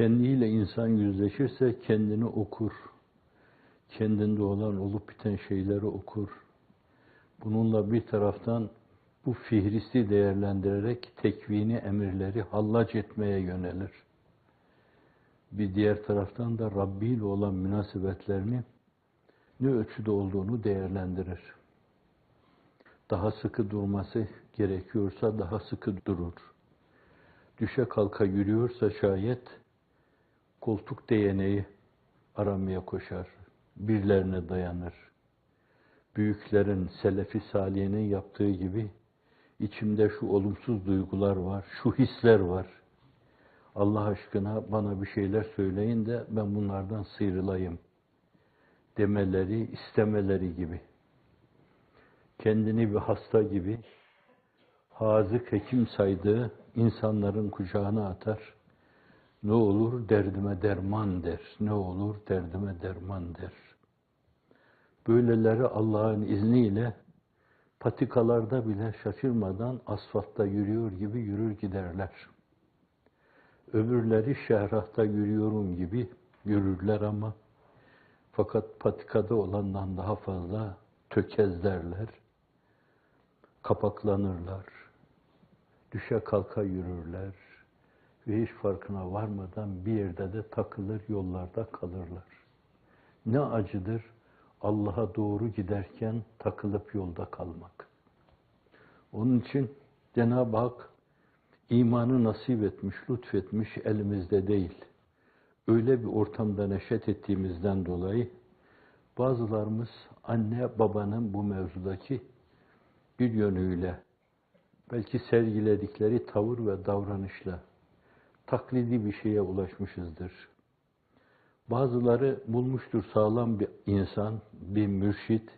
Kendiyle insan yüzleşirse kendini okur. Kendinde olan olup biten şeyleri okur. Bununla bir taraftan bu fihristi değerlendirerek tekvini emirleri hallac etmeye yönelir. Bir diğer taraftan da Rabbi ile olan münasebetlerini ne ölçüde olduğunu değerlendirir. Daha sıkı durması gerekiyorsa daha sıkı durur. Düşe kalka yürüyorsa şayet koltuk değneği aramaya koşar, birilerine dayanır. Büyüklerin, Selefi Salihinin yaptığı gibi içimde şu olumsuz duygular var, şu hisler var. Allah aşkına bana bir şeyler söyleyin de ben bunlardan sıyrılayım demeleri, istemeleri gibi. Kendini bir hasta gibi hazık hekim saydığı insanların kucağına atar. Ne olur derdime derman der. Ne olur derdime derman der. Böyleleri Allah'ın izniyle patikalarda bile şaşırmadan asfaltta yürüyor gibi yürür giderler. Öbürleri şehrahta yürüyorum gibi yürürler ama fakat patikada olandan daha fazla tökezlerler, kapaklanırlar, düşe kalka yürürler ve hiç farkına varmadan bir yerde de takılır, yollarda kalırlar. Ne acıdır Allah'a doğru giderken takılıp yolda kalmak. Onun için Cenab-ı Hak imanı nasip etmiş, lütfetmiş, elimizde değil. Öyle bir ortamda neşet ettiğimizden dolayı bazılarımız anne babanın bu mevzudaki bir yönüyle belki sergiledikleri tavır ve davranışla taklidi bir şeye ulaşmışızdır. Bazıları bulmuştur sağlam bir insan, bir mürşit.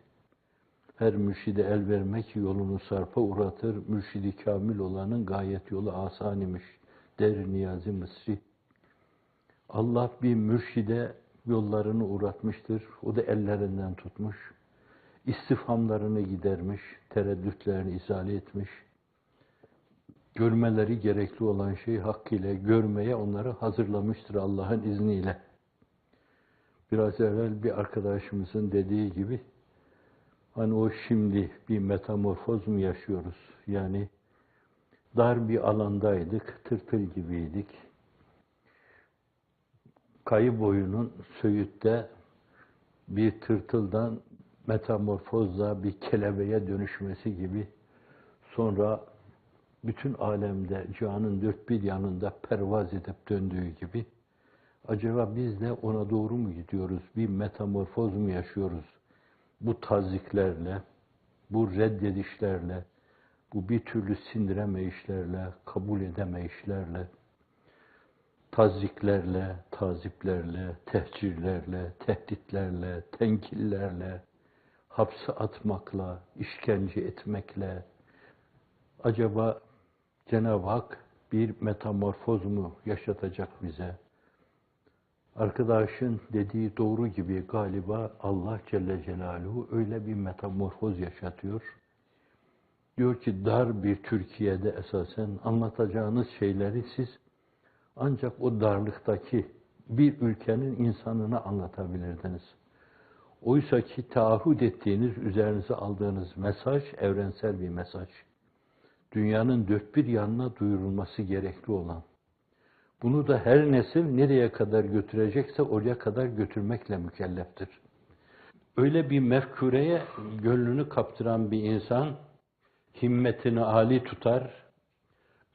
Her mürşide el vermek yolunu sarpa uğratır. Mürşidi kamil olanın gayet yolu asan imiş der Niyazi Mısri. Allah bir mürşide yollarını uğratmıştır. O da ellerinden tutmuş. İstifhamlarını gidermiş, tereddütlerini izale etmiş. Görmeleri gerekli olan şeyi hakkıyla görmeye onları hazırlamıştır Allah'ın izniyle. Biraz evvel bir arkadaşımızın dediği gibi, hani o şimdi bir metamorfoz mu yaşıyoruz? Yani dar bir alandaydık, tırtıl gibiydik. Kayı boyunun Söğüt'te bir tırtıldan metamorfozla bir kelebeğe dönüşmesi gibi, sonra bütün alemde, cihanın dört bir yanında pervaz edip döndüğü gibi, acaba biz de ona doğru mu gidiyoruz? Bir metamorfoz mu yaşıyoruz? Bu taziklerle, bu reddedişlerle, bu bir türlü sindiremeyişlerle, kabul edemeyişlerle, taziklerle, taziplerle, tehcirlerle, tehditlerle, tenkillerle, hapse atmakla, işkence etmekle, acaba Cenab-ı Hak bir metamorfoz mu yaşatacak bize? Arkadaşın dediği doğru gibi galiba Allah Celle Celaluhu öyle bir metamorfoz yaşatıyor. Diyor ki dar bir Türkiye'de esasen anlatacağınız şeyleri siz ancak o darlıktaki bir ülkenin insanına anlatabilirdiniz. Oysa ki taahhüt ettiğiniz, üzerinize aldığınız mesaj evrensel bir mesaj. Dünyanın dört bir yanına duyurulması gerekli olan. Bunu da her nesil nereye kadar götürecekse oraya kadar götürmekle mükelleftir. Öyle bir mefkureye gönlünü kaptıran bir insan, himmetini âli tutar,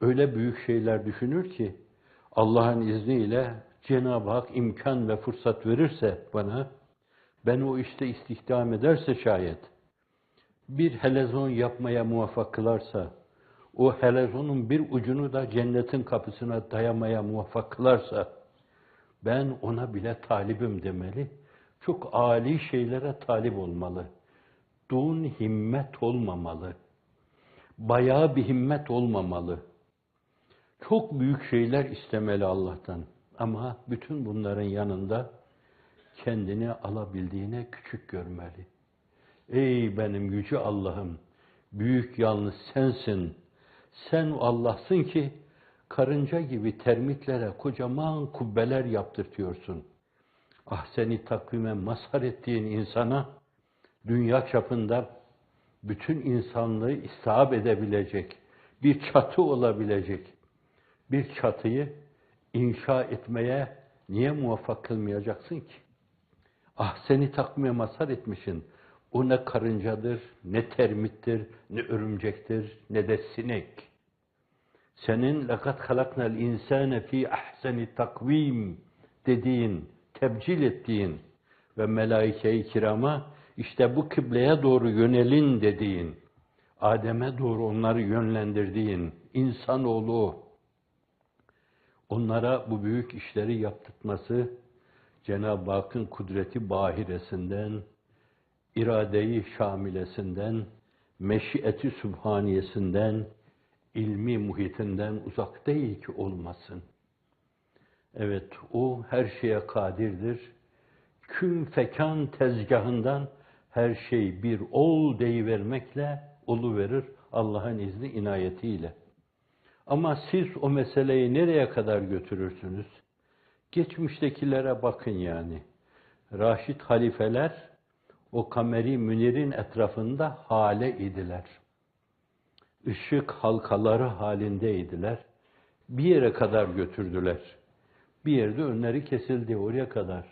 öyle büyük şeyler düşünür ki, Allah'ın izniyle Cenab-ı Hak imkan ve fırsat verirse bana, ben o işte istihdam ederse şayet, bir helezon yapmaya muvaffak kılarsa, o helezonun bir ucunu da cennetin kapısına dayamaya muvaffak kılarsa, ben ona bile talibim demeli. Çok âli şeylere talip olmalı. Dun himmet olmamalı. Bayağı bir himmet olmamalı. Çok büyük şeyler istemeli Allah'tan. Ama bütün bunların yanında kendini alabildiğine küçük görmeli. Ey benim yüce Allah'ım, büyük yalnız sensin. Sen Allah'sın ki Karınca gibi termitlere kocaman kubbeler yaptırtıyorsun. Ahseni takvime mazhar ettiğin insana dünya çapında bütün insanlığı istihab edebilecek, bir çatı olabilecek bir çatıyı inşa etmeye niye muvaffak kılmayacaksın ki? Ahseni takvime mazhar etmişsin. O ne karıncadır, ne termittir, ne örümcektir, ne de sinek. Senin لَقَدْ خَلَقْنَا الْاِنْسَانَ ف۪ي اَحْسَنِ takvim dediğin, tebcil ettiğin ve melaike-i kirama işte bu kıbleye doğru yönelin dediğin, Adem'e doğru onları yönlendirdiğin insanoğlu, onlara bu büyük işleri yaptırtması Cenab-ı Hakk'ın kudreti bahiresinden, irade-i şamilesinden, meşiyeti sübhaniyesinden, ilmi muhitinden uzak değil ki olmasın. Evet, o her şeye kadirdir. Kün fekan tezgahından her şey bir ol deyivermekle oluverir Allah'ın izni inayetiyle. Ama siz o meseleyi nereye kadar götürürsünüz? Geçmiştekilere bakın yani. Raşid halifeler o kameri münir'in etrafında hale idiler. Işık halkaları halindeydiler. Bir yere kadar götürdüler. Bir yerde önleri kesildi oraya kadar.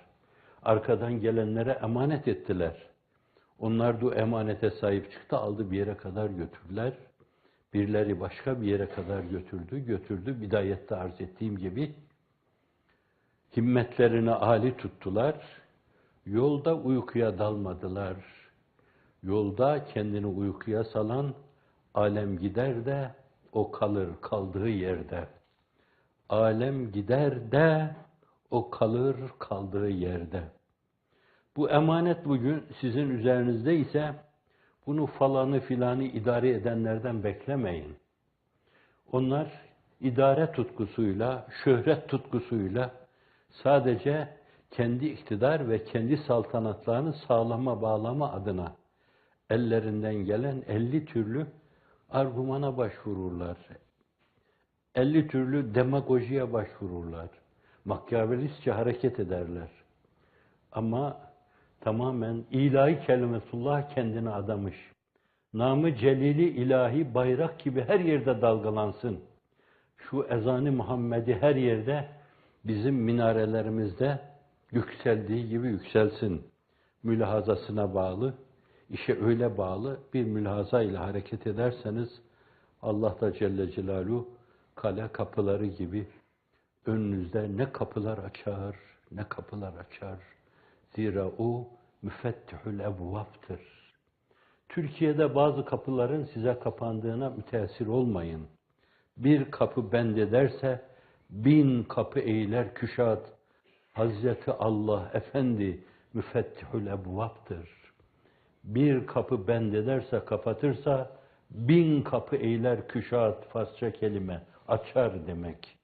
Arkadan gelenlere emanet ettiler. Onlar da o emanete sahip çıktı, aldı bir yere kadar götürdüler. Birileri başka bir yere kadar götürdü. Bidayette arz ettiğim gibi himmetlerini âli tuttular. Yolda uykuya dalmadılar. Yolda kendini uykuya salan alem gider de o kalır kaldığı yerde. Alem gider de o kalır kaldığı yerde. Bu emanet bugün sizin üzerinizde ise bunu falanı filanı idare edenlerden beklemeyin. Onlar idare tutkusuyla, şöhret tutkusuyla sadece kendi iktidar ve kendi saltanatlarını sağlama bağlama adına ellerinden gelen 50 türlü argümana başvururlar. 50 türlü demagojiye başvururlar. Makyavelistçe hareket ederler. Ama tamamen ilahi kelimetullah kendine adamış. Namı celili ilahi bayrak gibi her yerde dalgalansın. Şu ezan-ı Muhammed'i her yerde bizim minarelerimizde yükseldiği gibi yükselsin. Mülahazasına bağlı, işe öyle bağlı bir mülahaza ile hareket ederseniz Allah da Celle Celaluhu kale kapıları gibi önünüzde ne kapılar açar, ne kapılar açar. Zira o müfettihül ebvaptır. Türkiye'de bazı kapıların size kapandığına müteessir olmayın. Bir kapı bend ederse 1000 kapı eğiler küşat. Hazreti Allah Efendi müfettihül ebvaptır. Bir kapı bend ederse, kapatırsa 1000 kapı eğiler küşat, Farsça kelime, açar demek.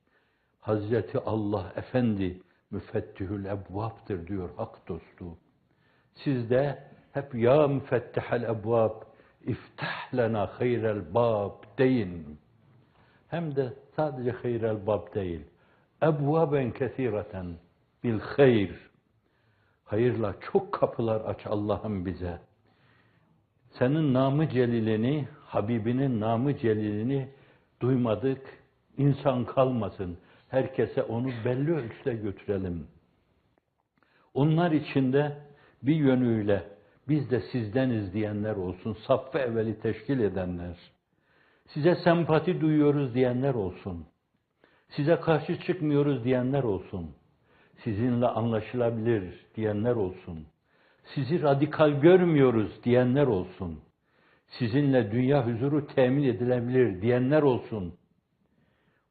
Hazreti Allah Efendi müfettihül ebvaptır diyor hak dostu. Siz de hep ya müfettihel ebvab, iftah lena hayrel bab deyin. Hem de sadece hayrel bab değil. Ebvaben kesireten bil hayr. Hayırla çok kapılar aç Allah'ım bize. Senin namı celilini, Habibinin namı celilini duymadık. İnsan kalmasın. Herkese onu belli ölçüde götürelim. Onlar içinde bir yönüyle biz de sizdeniz diyenler olsun. Saffı evveli teşkil edenler. Size sempati duyuyoruz diyenler olsun. Size karşı çıkmıyoruz diyenler olsun. Sizinle anlaşılabilir diyenler olsun. Sizi radikal görmüyoruz diyenler olsun. Sizinle dünya huzuru temin edilebilir diyenler olsun.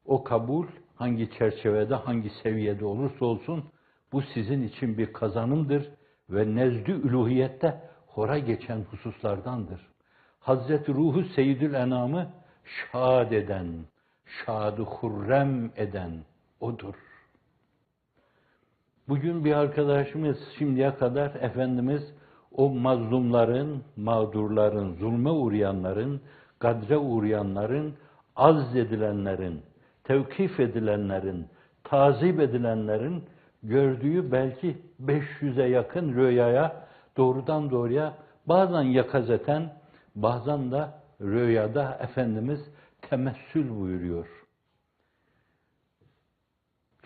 O kabul hangi çerçevede, hangi seviyede olursa olsun bu sizin için bir kazanımdır ve nezd-i üluhiyette hora geçen hususlardandır. Hazreti Ruhu Seyyidül Enam'ı şad eden, şad-ı hurrem eden odur. Bugün bir arkadaşımız şimdiye kadar Efendimiz o mazlumların, mağdurların, zulme uğrayanların, gadre uğrayanların, azzedilenlerin, tevkif edilenlerin, tazip edilenlerin gördüğü belki 500'e yakın rüyaya doğrudan doğruya bazen yakazeten, bazen de rüyada Efendimiz temessül buyuruyor.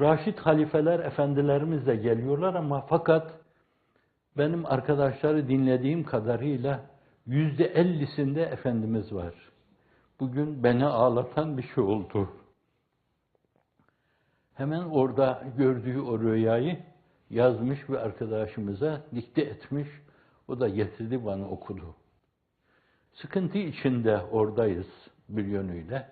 Raşid halifeler efendilerimiz de geliyorlar ama fakat benim arkadaşları dinlediğim kadarıyla %50'sinde Efendimiz var. Bugün beni ağlatan bir şey oldu. Hemen orada gördüğü o rüyayı yazmış bir arkadaşımıza dikte etmiş. O da getirdi bana okudu. Sıkıntı içinde oradayız bir yönüyle.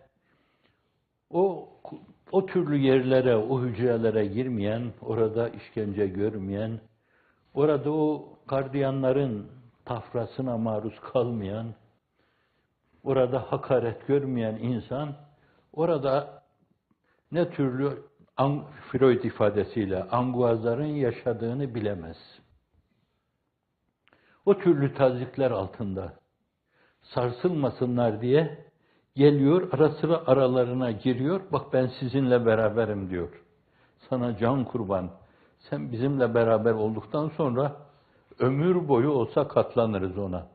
O türlü yerlere, o hücrelere girmeyen, orada işkence görmeyen, orada o gardiyanların tafrasına maruz kalmayan, orada hakaret görmeyen insan, orada ne türlü Freud ifadesiyle anguazların yaşadığını bilemez. O türlü tazikler altında sarsılmasınlar diye geliyor, ara sıra aralarına giriyor, bak ben sizinle beraberim diyor. Sana can kurban, sen bizimle beraber olduktan sonra ömür boyu olsa katlanırız ona.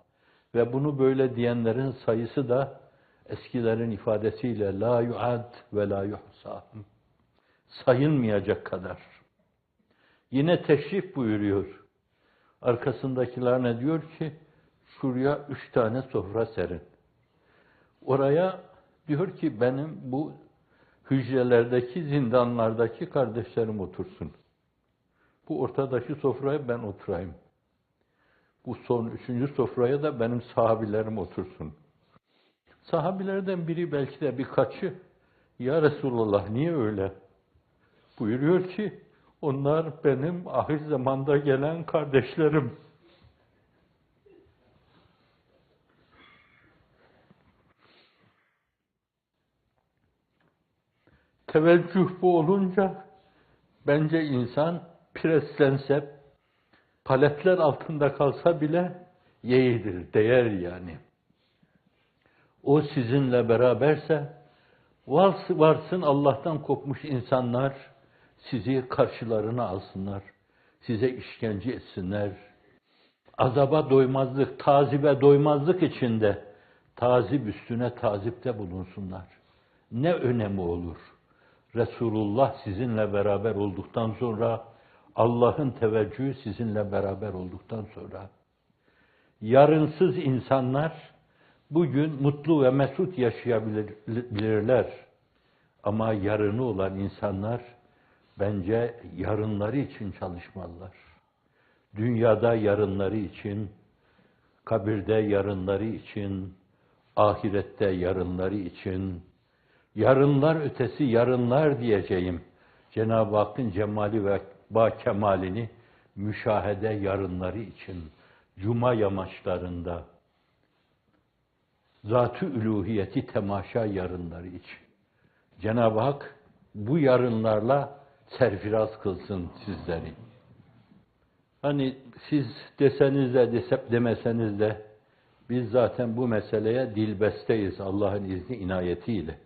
Ve bunu böyle diyenlerin sayısı da eskilerin ifadesiyle la yuad ve la yuhsa, sayılmayacak kadar. Yine teşrif buyuruyor. Arkasındakilerine diyor ki, şuraya 3 tane sofra serin. Oraya diyor ki benim bu hücrelerdeki, zindanlardaki kardeşlerim otursun. Bu ortadaki sofraya ben oturayım. Bu son 3. sofraya da benim sahabilerim otursun. Sahabilerden biri belki de birkaçı, ya Resulallah niye öyle? Buyuruyor ki, onlar benim ahir zamanda gelen kardeşlerim. Teveccüh bu olunca, bence insan preslense, paletler altında kalsa bile yeğidir, değer yani. O sizinle beraberse, varsın Allah'tan kopmuş insanlar sizi karşılarına alsınlar, size işkence etsinler, azaba doymazlık, tazibe doymazlık içinde tazip üstüne tazipte bulunsunlar. Ne önemi olur? Resulullah sizinle beraber olduktan sonra, Allah'ın teveccühü sizinle beraber olduktan sonra, yarınsız insanlar bugün mutlu ve mesut yaşayabilirler. Ama yarını olan insanlar bence yarınları için çalışmalılar. Dünyada yarınları için, kabirde yarınları için, ahirette yarınları için, yarınlar ötesi yarınlar diyeceğim. Cenab-ı Hakk'ın cemali ve kemalini müşahede yarınları için, cuma yamaçlarında, zat-ı üluhiyeti temaşa yarınları için. Cenab-ı Hak bu yarınlarla serfiraz kılsın sizleri. Hani siz deseniz de demeseniz de biz zaten bu meseleye dilbesteyiz Allah'ın izni inayetiyle.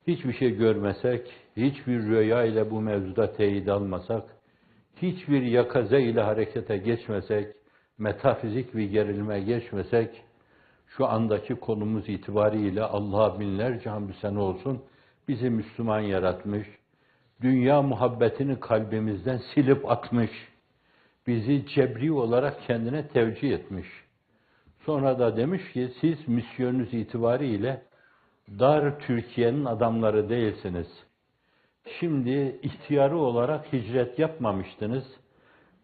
Hiçbir şey görmesek, hiçbir rüya ile bu mevzuda teyit almasak, hiçbir yakaze ile harekete geçmesek, metafizik bir gerilime geçmesek, şu andaki konumuz itibariyle Allah'a binlerce hamdü sena olsun, bizi Müslüman yaratmış, dünya muhabbetini kalbimizden silip atmış, bizi cebri olarak kendine tevcih etmiş. Sonra da demiş ki, siz misyonunuz itibariyle dar Türkiye'nin adamları değilsiniz. Şimdi ihtiyarı olarak hicret yapmamıştınız.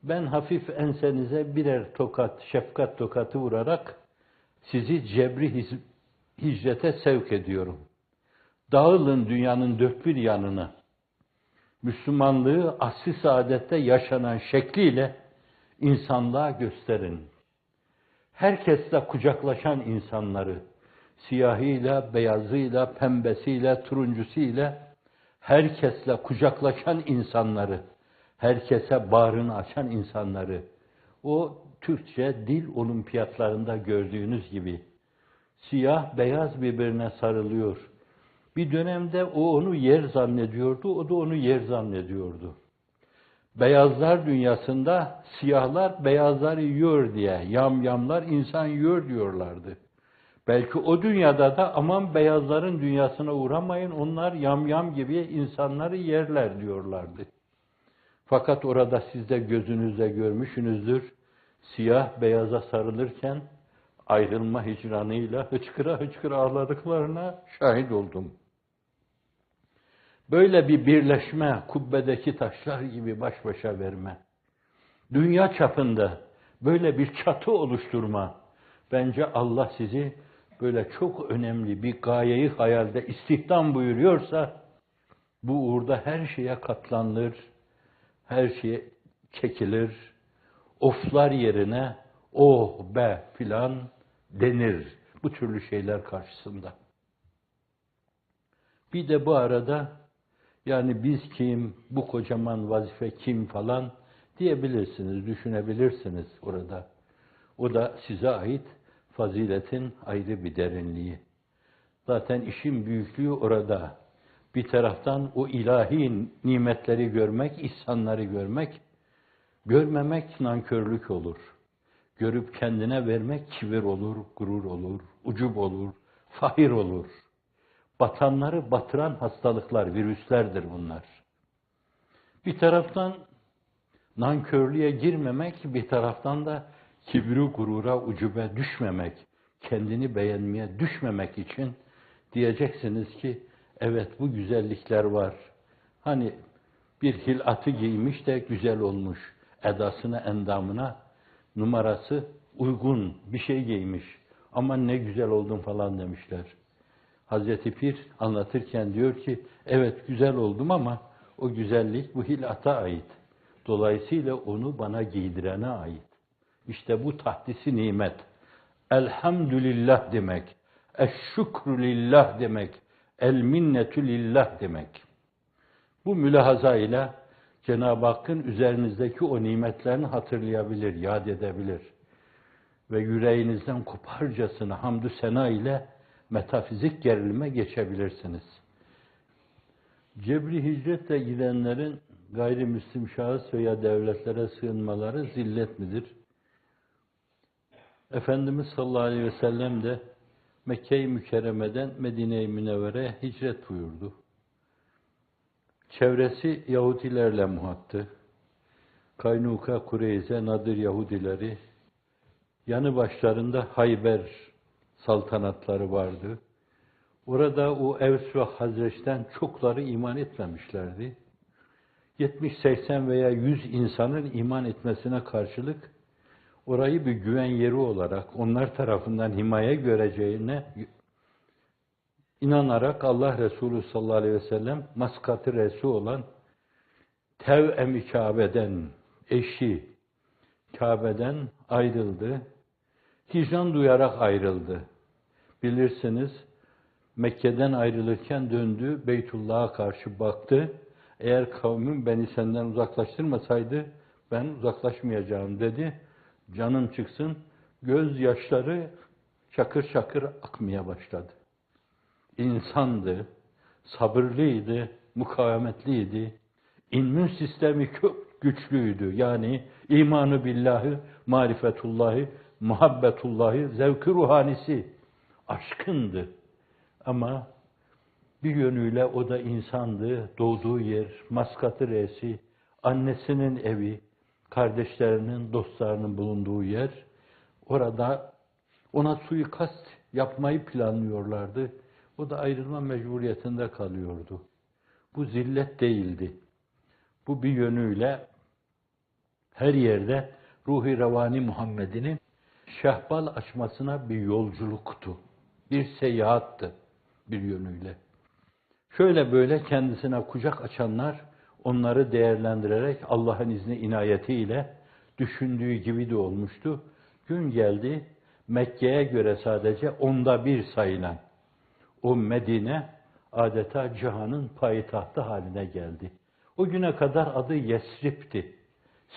Ben hafif ensenize birer tokat, şefkat tokatı vurarak sizi cebri hicrete sevk ediyorum. Dağılın dünyanın dört bir yanına. Müslümanlığı asr-ı saadette yaşanan şekliyle insanlığa gösterin. Herkesle kucaklaşan insanları, siyahıyla, beyazıyla, pembesiyle, turuncusuyla, herkesle kucaklaşan insanları, herkese bağrını açan insanları, o Türkçe dil olimpiyatlarında gördüğünüz gibi, siyah, beyaz birbirine sarılıyor. Bir dönemde o onu yer zannediyordu, o da onu yer zannediyordu. Beyazlar dünyasında siyahlar beyazları yiyor diye, yamyamlar insan yiyor diyorlardı. Belki o dünyada da aman beyazların dünyasına uğramayın, onlar yamyam gibi insanları yerler diyorlardı. Fakat orada siz de gözünüzle görmüşsünüzdür, siyah beyaza sarılırken ayrılma hicranıyla hıçkıra hıçkıra ağladıklarına şahit oldum. Böyle bir birleşme, kubbedeki taşlar gibi baş başa verme, dünya çapında böyle bir çatı oluşturma, bence Allah sizi böyle çok önemli bir gayeyi hayalde istihdam buyuruyorsa, bu uğurda her şeye katlanılır, her şeye çekilir, oflar yerine oh be filan denir bu türlü şeyler karşısında. Bir de bu arada yani biz kim, bu kocaman vazife kim falan diyebilirsiniz, düşünebilirsiniz orada. O da size ait faziletin ayrı bir derinliği. Zaten işin büyüklüğü orada. Bir taraftan o ilahi nimetleri görmek, ihsanları görmek, görmemek nankörlük olur. Görüp kendine vermek kibir olur, gurur olur, ucub olur, fahir olur. Batanları batıran hastalıklar, virüslerdir bunlar. Bir taraftan nankörlüğe girmemek, bir taraftan da kibri, gurura, ucube düşmemek, kendini beğenmeye düşmemek için diyeceksiniz ki, evet bu güzellikler var. Hani bir hilatı giymiş de güzel olmuş, edasına, endamına, numarası uygun bir şey giymiş. Aman ne güzel oldun falan demişler. Hazreti Pir anlatırken diyor ki, evet güzel oldum ama o güzellik bu hilata ait. Dolayısıyla onu bana giydirene ait. İşte bu tahdisi nimet. Elhamdülillah demek, eşşükrü lillah demek, el minnetü lillah demek. Bu mülahaza ile Cenab-ı Hakk'ın üzerinizdeki o nimetlerini hatırlayabilir, yad edebilir. Ve yüreğinizden koparcasına hamdü sena ile metafizik gerilime geçebilirsiniz. Cebri hicretle gidenlerin gayrimüslim şahıs veya devletlere sığınmaları zillet midir? Efendimiz sallallahu aleyhi ve sellem de Mekke-i Mükerreme'den Medine-i Münevvere'ye hicret buyurdu. Çevresi Yahudilerle muhattı. Kaynuka, Kureyze, Nadir Yahudileri, yanı başlarında Hayber saltanatları vardı. Orada o Evs ve Hazreç'ten çokları iman etmemişlerdi. 70, 80 veya 100 insanın iman etmesine karşılık orayı bir güven yeri olarak onlar tarafından himaye göreceğine inanarak Allah Resulü sallallahu aleyhi ve sellem maskatı resi olan Tev-em-i Kabe'den, eşi Kabe'den ayrıldı. Hicran duyarak ayrıldı. Bilirsiniz, Mekke'den ayrılırken döndü, Beytullah'a karşı baktı. Eğer kavmim beni senden uzaklaştırmasaydı, ben uzaklaşmayacağım dedi. Canım çıksın, gözyaşları şakır şakır akmaya başladı. İnsandı, sabırlıydı, mukavemetliydi, immün sistemi çok güçlüydü. Yani imanı billahi, marifetullahi, muhabbetullahi, zevk-i ruhanisi aşkındı. Ama bir yönüyle o da insandı, doğduğu yer, maskatı reisi, annesinin evi, kardeşlerinin, dostlarının bulunduğu yer, orada ona suikast yapmayı planlıyorlardı. O da ayrılma mecburiyetinde kalıyordu. Bu zillet değildi. Bu bir yönüyle her yerde ruh-i revani Muhammed'inin şehbal açmasına bir yolculuktu. Bir seyahattı bir yönüyle. Şöyle böyle kendisine kucak açanlar onları değerlendirerek Allah'ın izni inayetiyle düşündüğü gibi de olmuştu. Gün geldi Mekke'ye göre sadece 1/10 sayılan o Medine adeta cihanın payitahtı haline geldi. O güne kadar adı Yesrib'ti.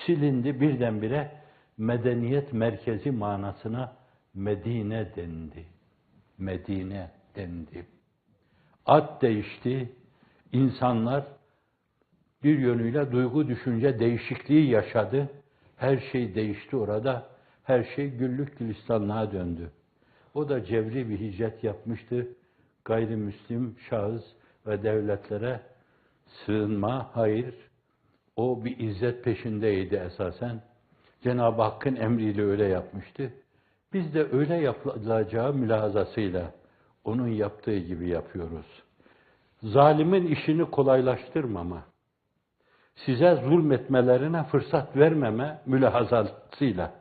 Silindi birdenbire medeniyet merkezi manasına Medine dendi. Medine dendi. ad değişti, insanlar bir yönüyle duygu düşünce değişikliği yaşadı. Her şey değişti orada. Her şey güllük gülistanlığa döndü. O da cebri bir hicret yapmıştı. Gayrimüslim şahıs ve devletlere sığınma, hayır. O bir izzet peşindeydi esasen. Cenab-ı Hakk'ın emriyle öyle yapmıştı. Biz de öyle yapılacağı mülahazasıyla onun yaptığı gibi yapıyoruz. Zalimin işini kolaylaştırmama, size zulmetmelerine fırsat vermeme mülahazasıyla,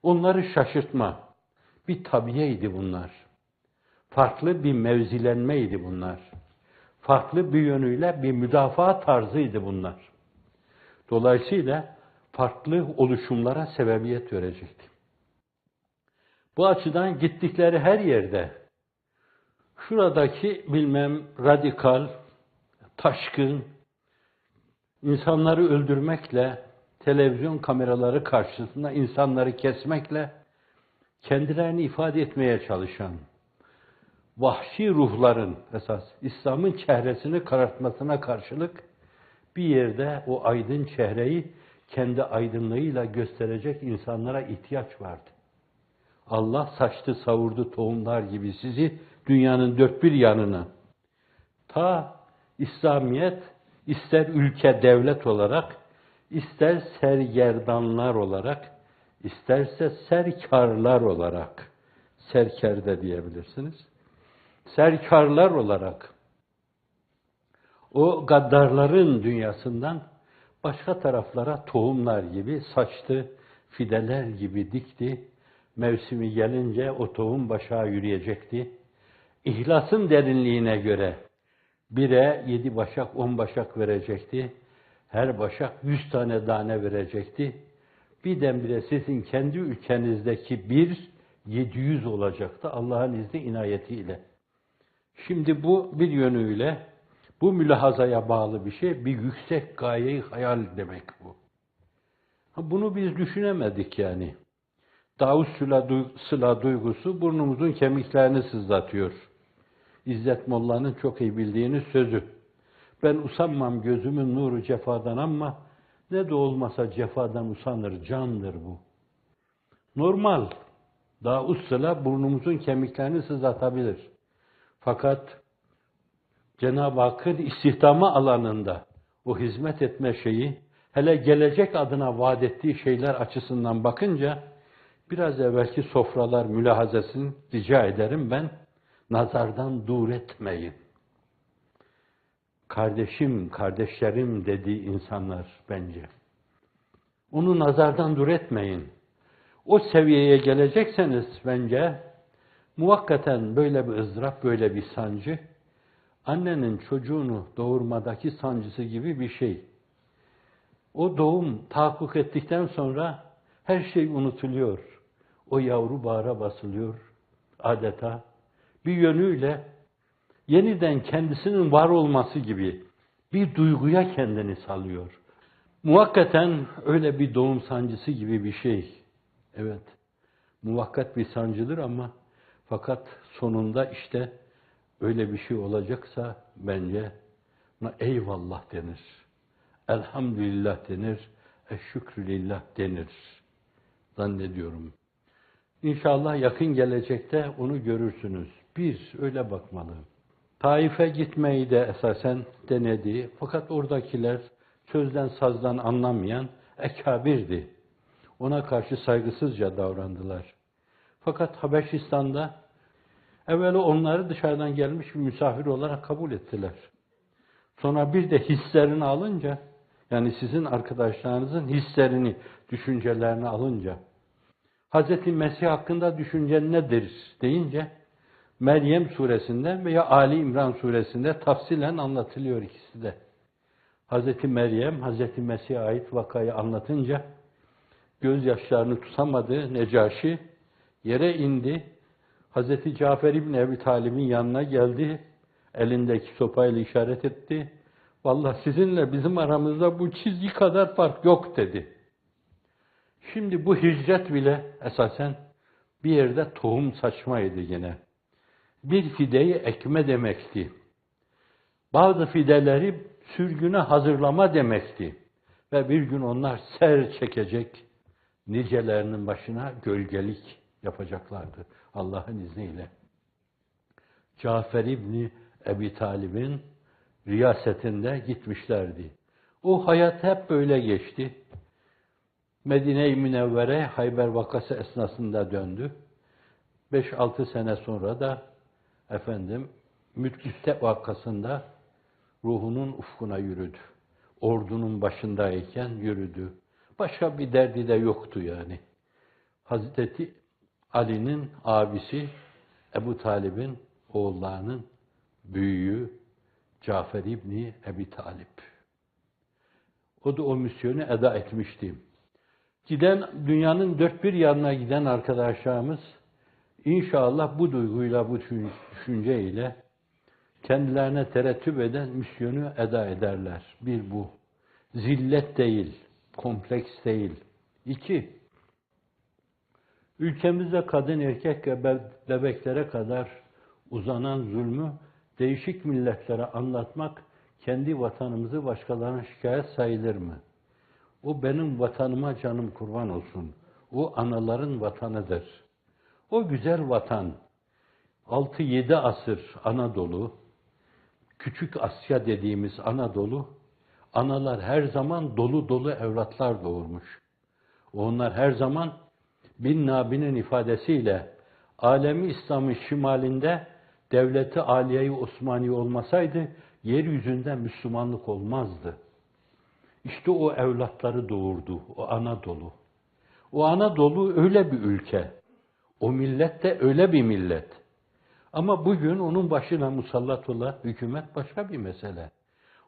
onları şaşırtma, bir tabiyeydi bunlar. Farklı bir mevzilenmeydi bunlar. Farklı bir yönüyle bir müdafaa tarzıydı bunlar. Dolayısıyla farklı oluşumlara sebebiyet verecekti. Bu açıdan gittikleri her yerde, şuradaki radikal, taşkın, insanları öldürmekle, televizyon kameraları karşısında insanları kesmekle kendilerini ifade etmeye çalışan vahşi ruhların esas İslam'ın çehresini karartmasına karşılık bir yerde o aydın çehreyi kendi aydınlığıyla gösterecek insanlara ihtiyaç vardı. Allah saçtı savurdu tohumlar gibi sizi dünyanın dört bir yanına. Ta İslamiyet ister ülke devlet olarak, ister sergerdanlar olarak, isterse serkarlar olarak, serker de diyebilirsiniz. Serkarlar olarak o gaddarların dünyasından başka taraflara tohumlar gibi saçtı, fideler gibi dikti. Mevsimi gelince o tohum başa yürüyecekti. İhlasın derinliğine göre 1'e 7 başak, 10 başak verecekti. Her başak 100 tane verecekti. Birdenbire sizin kendi ülkenizdeki 700 olacaktı Allah'ın izni inayetiyle. Şimdi bu bir yönüyle bu mülahazaya bağlı bir şey, bir yüksek gayeyi hayal demek bu. Bunu biz düşünemedik yani. Davut sıla duygusu burnumuzun kemiklerini sızlatıyor. İzzet Molla'nın çok iyi bildiğiniz sözü. Ben usanmam gözümün nuru cefadan ama ne de olmasa cefadan usanır, candır bu. Normal, Davut sıla burnumuzun kemiklerini sızlatabilir. Fakat Cenab-ı Hakk'ın istihdamı alanında o hizmet etme şeyi, hele gelecek adına vaat ettiği şeyler açısından bakınca, biraz evvelki sofralar mülahazasını rica ederim ben, nazardan dur etmeyin. Kardeşim, kardeşlerim dediği insanlar bence. Onu nazardan dur etmeyin. O seviyeye gelecekseniz bence, muvakkaten böyle bir ızdırap, böyle bir sancı, annenin çocuğunu doğurmadaki sancısı gibi bir şey. O doğum tahakkuk ettikten sonra her şey unutuluyor. O yavru bağra basılıyor adeta. Bir yönüyle yeniden kendisinin var olması gibi bir duyguya kendini salıyor. Muvakkaten öyle bir doğum sancısı gibi bir şey. Evet, muvakkat bir sancıdır ama fakat sonunda işte öyle bir şey olacaksa bence eyvallah denir. Elhamdülillah denir. Eşşükrülillah denir. Zannediyorum. İnşallah yakın gelecekte onu görürsünüz. Bir, öyle bakmalı. Taif'e gitmeyi de esasen denedi. Fakat oradakiler sözden sazdan anlamayan ekabirdi. Ona karşı saygısızca davrandılar. Fakat Habeşistan'da evvela onları dışarıdan gelmiş bir misafir olarak kabul ettiler. Sonra bir de hislerini alınca, yani sizin arkadaşlarınızın hislerini, düşüncelerini alınca, Hz. Mesih hakkında düşüncen nedir deyince, Meryem suresinde veya Ali İmran suresinde tafsilen anlatılıyor ikisi de. Hz. Meryem, Hz. Mesih'e ait vakayı anlatınca, gözyaşlarını tutamadı Necaşi, yere indi, Hz. Cafer İbni Ebi Talib'in yanına geldi, elindeki sopayla işaret etti. Vallahi sizinle bizim aramızda bu çizgi kadar fark yok dedi. Şimdi bu hicret bile esasen bir yerde tohum saçmaydı yine. Bir fideyi ekme demekti. Bazı fideleri sürgüne hazırlama demekti. Ve bir gün onlar ser çekecek, nicelerinin başına gölgelik yapacaklardı Allah'ın izniyle. Cafer İbni Ebi Talib'in riyasetinde gitmişlerdi. O hayat hep böyle geçti. Medine-i Münevvere Hayber vakası esnasında döndü. 5-6 sene sonra da Mü'te vakasında ruhunun ufkuna yürüdü. Ordunun başındayken yürüdü. Başka bir derdi de yoktu yani. Hazreti Ali'nin abisi Ebu Talib'in oğullarının büyüğü Cafer İbni Ebi Talib. O da o misyonu eda etmişti. Dünyanın dört bir yanına giden arkadaşlarımız inşallah bu duyguyla, bu düşünceyle kendilerine terettüp eden misyonu eda ederler. Bir bu. Zillet değil, kompleks değil. İki, ülkemizde kadın, erkek ve bebeklere kadar uzanan zulmü değişik milletlere anlatmak, kendi vatanımızı başkalarına şikayet sayılır mı? O benim vatanıma canım kurban olsun. O anaların vatanıdır. O güzel vatan, 6-7 asır Anadolu, Küçük Asya dediğimiz Anadolu, analar her zaman dolu dolu evlatlar doğurmuş. Onlar her zaman Bin Nabi'nin ifadesiyle alemi İslam'ın şimalinde devleti Aliye-i Osmaniye olmasaydı yeryüzünde Müslümanlık olmazdı. İşte o evlatları doğurdu, o Anadolu. O Anadolu öyle bir ülke. O millet de öyle bir millet. Ama bugün onun başına musallat olan hükümet başka bir mesele.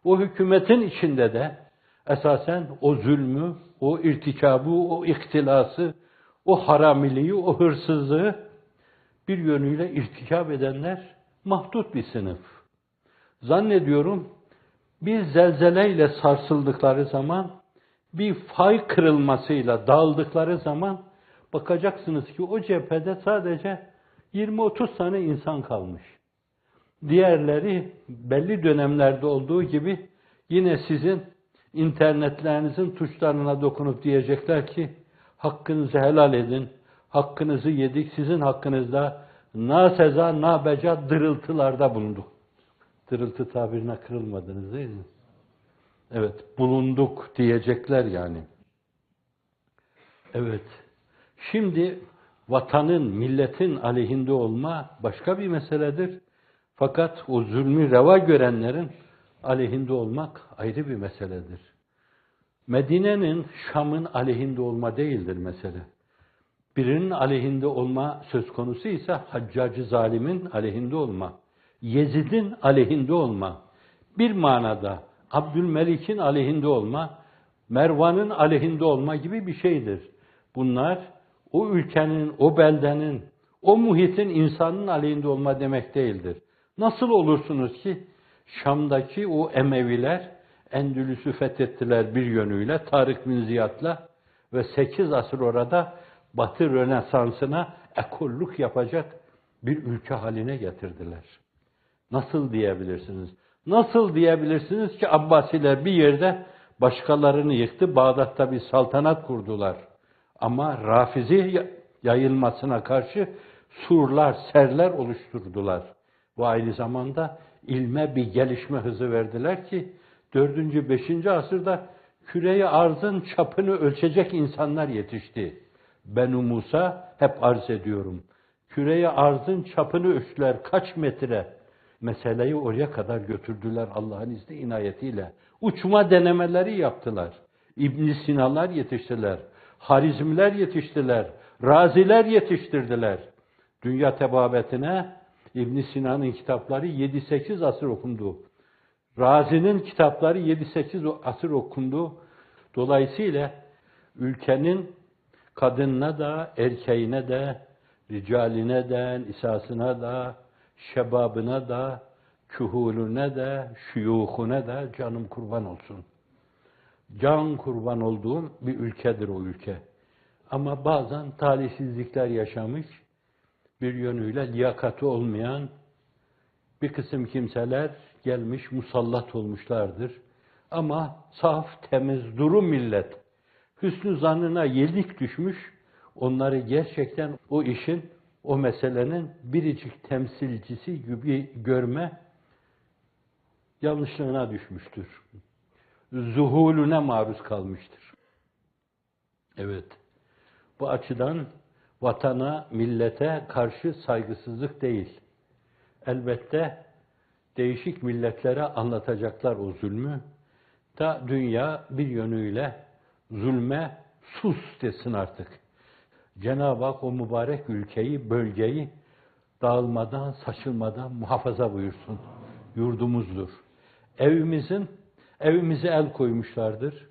O hükümetin içinde de esasen o zulmü, o irtikabı, o ihtilası, o haramiliği, o hırsızlığı bir yönüyle irtikab edenler mahdut bir sınıf. Zannediyorum bir zelzeleyle sarsıldıkları zaman, bir fay kırılmasıyla dağıldıkları zaman bakacaksınız ki o cephede sadece 20-30 tane insan kalmış. Diğerleri belli dönemlerde olduğu gibi yine sizin internetlerinizin tuşlarına dokunup diyecekler ki hakkınızı helal edin, hakkınızı yedik, sizin hakkınızda na seza na beca dırıltılarda bulunduk. Dırıltı tabirine kırılmadınız değil mi? Evet, bulunduk diyecekler yani. Evet, şimdi vatanın, milletin aleyhinde olma başka bir meseledir. Fakat o zulmü reva görenlerin aleyhinde olmak ayrı bir meseledir. Medine'nin, Şam'ın aleyhinde olma değildir mesele. Birinin aleyhinde olma söz konusu ise Haccacı zalimin aleyhinde olma, Yezid'in aleyhinde olma, bir manada Abdülmelik'in aleyhinde olma, Mervan'ın aleyhinde olma gibi bir şeydir. Bunlar o ülkenin, o beldenin, o muhitin insanın aleyhinde olma demek değildir. Nasıl olursunuz ki Şam'daki o Emeviler Endülüs'ü fethettiler bir yönüyle Tarık bin Ziyad'la ve 8 asır orada Batı Rönesansı'na ekollük yapacak bir ülke haline getirdiler. Nasıl diyebilirsiniz? Nasıl diyebilirsiniz ki Abbasiler bir yerde başkalarını yıktı, Bağdat'ta bir saltanat kurdular. Ama Rafizi yayılmasına karşı surlar, serler oluşturdular. Bu aynı zamanda ilme bir gelişme hızı verdiler ki 4. 5. asırda küre-i arzın çapını ölçecek insanlar yetişti. Benu Musa hep arz ediyorum. Küre-i arzın çapını ölçtüler kaç metre? Meseleyi oraya kadar götürdüler Allah'ın izni inayetiyle. Uçma denemeleri yaptılar. İbn Sina'lar yetiştiler. Harizmler yetiştiler. Raziler yetiştirdiler. Dünya tebabetine İbn Sina'nın kitapları 7-8 asır okundu. Razi'nin kitapları 7-8 asır okundu. Dolayısıyla ülkenin kadınına da, erkeğine de, ricaline de, nisasına da, şebabına da, kühulüne de, şuyuhune de canım kurban olsun. Can kurban olduğum bir ülkedir o ülke. Ama bazen talihsizlikler yaşamış, bir yönüyle liyakati olmayan bir kısım kimseler gelmiş musallat olmuşlardır. Ama saf, temiz, duru millet, hüsnü zannına yenik düşmüş, onları gerçekten o işin, o meselenin biricik temsilcisi gibi görme yanlışlığına düşmüştür. Zuhulüne maruz kalmıştır. Evet, bu açıdan vatana, millete karşı saygısızlık değil. Elbette değişik milletlere anlatacaklar o zulmü. Ta dünya bir yönüyle zulme sus desin artık. Cenab-ı Hak o mübarek ülkeyi, bölgeyi dağılmadan, saçılmadan muhafaza buyursun. Yurdumuzdur. Evimize el koymuşlardır.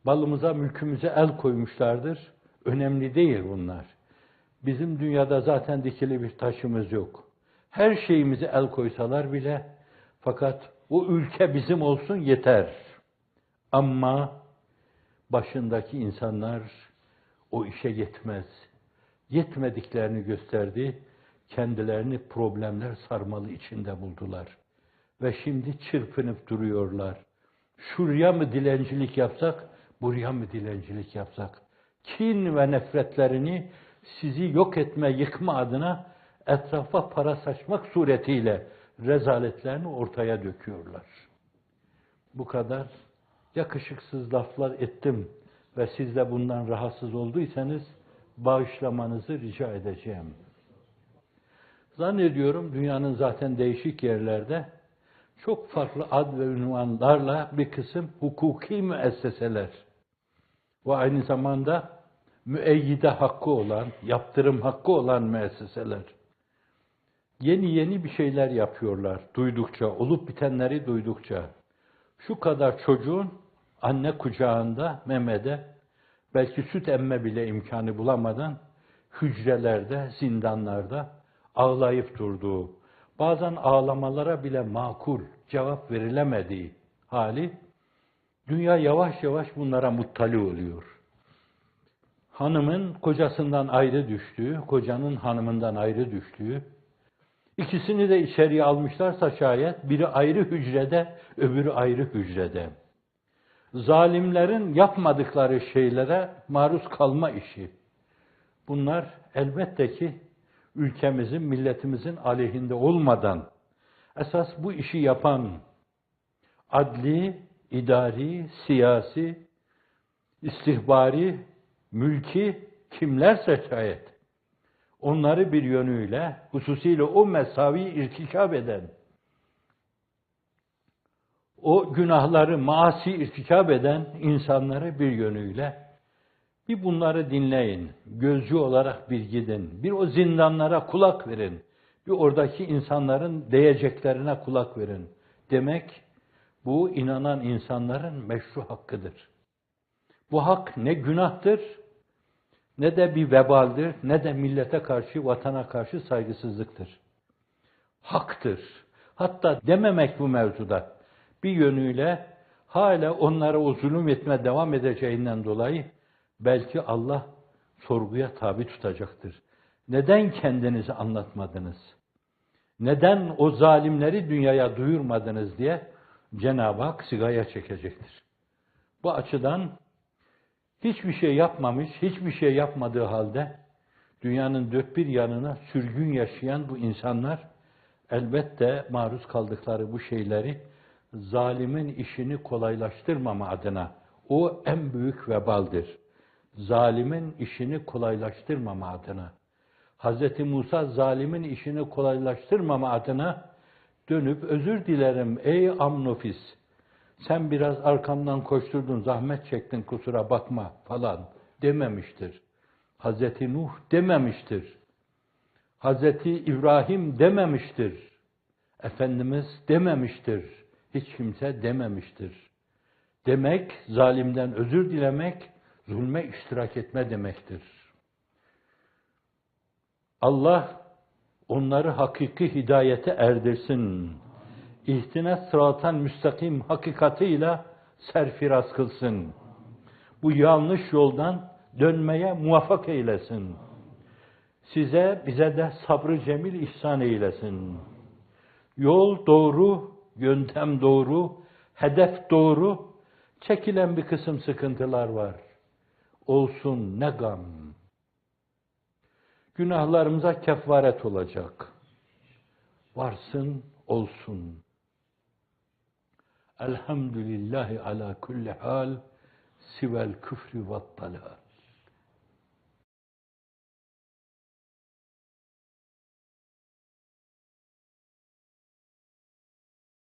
Malımıza, mülkümüze el koymuşlardır. Önemli değil bunlar. Bizim dünyada zaten dikili bir taşımız yok. Her şeyimize el koysalar bile, fakat o ülke bizim olsun yeter. Ama başındaki insanlar o işe yetmez. Yetmediklerini gösterdi, kendilerini problemler sarmalı içinde buldular. Ve şimdi çırpınıp duruyorlar. Şuraya mı dilencilik yapsak, buraya mı dilencilik yapsak? Kin ve nefretlerini sizi yok etme, yıkma adına etrafa para saçmak suretiyle rezaletlerini ortaya döküyorlar. Bu kadar yakışıksız laflar ettim ve siz de bundan rahatsız olduysanız bağışlamanızı rica edeceğim. Zannediyorum dünyanın zaten değişik yerlerde çok farklı ad ve ünvanlarla bir kısım hukuki müesseseler ve aynı zamanda müeyyide hakkı olan, yaptırım hakkı olan müesseseler yeni bir şeyler yapıyorlar duydukça, olup bitenleri duydukça. Şu kadar çocuğun anne kucağında, memede, belki süt emme bile imkanı bulamadan hücrelerde, zindanlarda ağlayıp durduğu, bazen ağlamalara bile makul cevap verilemediği hali, dünya yavaş yavaş bunlara muttali oluyor. Hanımın kocasından ayrı düştüğü, kocanın hanımından ayrı düştüğü, ikisini de içeriye almışlarsa şayet, biri ayrı hücrede, öbürü ayrı hücrede. Zalimlerin yapmadıkları şeylere maruz kalma işi. Bunlar elbette ki ülkemizin, milletimizin aleyhinde olmadan, esas bu işi yapan adli, idari, siyasi, istihbari, mülki kimlerse şayet, onları bir yönüyle, hususiyle o mesavi irtikab eden, o günahları, maasi irtikab eden insanları bir yönüyle, bir bunları dinleyin, gözcü olarak bir gidin, bir o zindanlara kulak verin, bir oradaki insanların diyeceklerine kulak verin. Demek, bu inanan insanların meşru hakkıdır. Bu hak ne günahtır, ne de bir vebaldir, ne de millete karşı, vatana karşı saygısızlıktır. Haktır. Hatta dememek bu mevzuda bir yönüyle hala onlara o zulüm etme devam edeceğinden dolayı belki Allah sorguya tabi tutacaktır. Neden kendinizi anlatmadınız? Neden o zalimleri dünyaya duyurmadınız diye Cenab-ı Hak sigaya çekecektir. Bu açıdan hiçbir şey yapmamış, hiçbir şey yapmadığı halde dünyanın dört bir yanına sürgün yaşayan bu insanlar elbette maruz kaldıkları bu şeyleri zalimin işini kolaylaştırmama adına, o en büyük vebaldir. Zalimin işini kolaylaştırmama adına. Hz. Musa zalimin işini kolaylaştırmama adına dönüp özür dilerim ey amnofis. Sen biraz arkamdan koşturdun, zahmet çektin, kusura bakma falan dememiştir. Hz. Nuh dememiştir. Hz. İbrahim dememiştir. Efendimiz dememiştir. Hiç kimse dememiştir. Demek, zalimden özür dilemek, zulme iştirak etme demektir. Allah onları hakiki hidayete erdirsin. İhtine sıratan müstakim hakikatiyle serfiraz kılsın. Bu yanlış yoldan dönmeye muvaffak eylesin. Size, bize de sabrı cemil ihsan eylesin. Yol doğru, yöntem doğru, hedef doğru, çekilen bir kısım sıkıntılar var. Olsun ne gam. Günahlarımıza kefaret olacak. Varsın, olsun. Elhamdülillahi ala kulli hal, sivel küfrü ve dalal.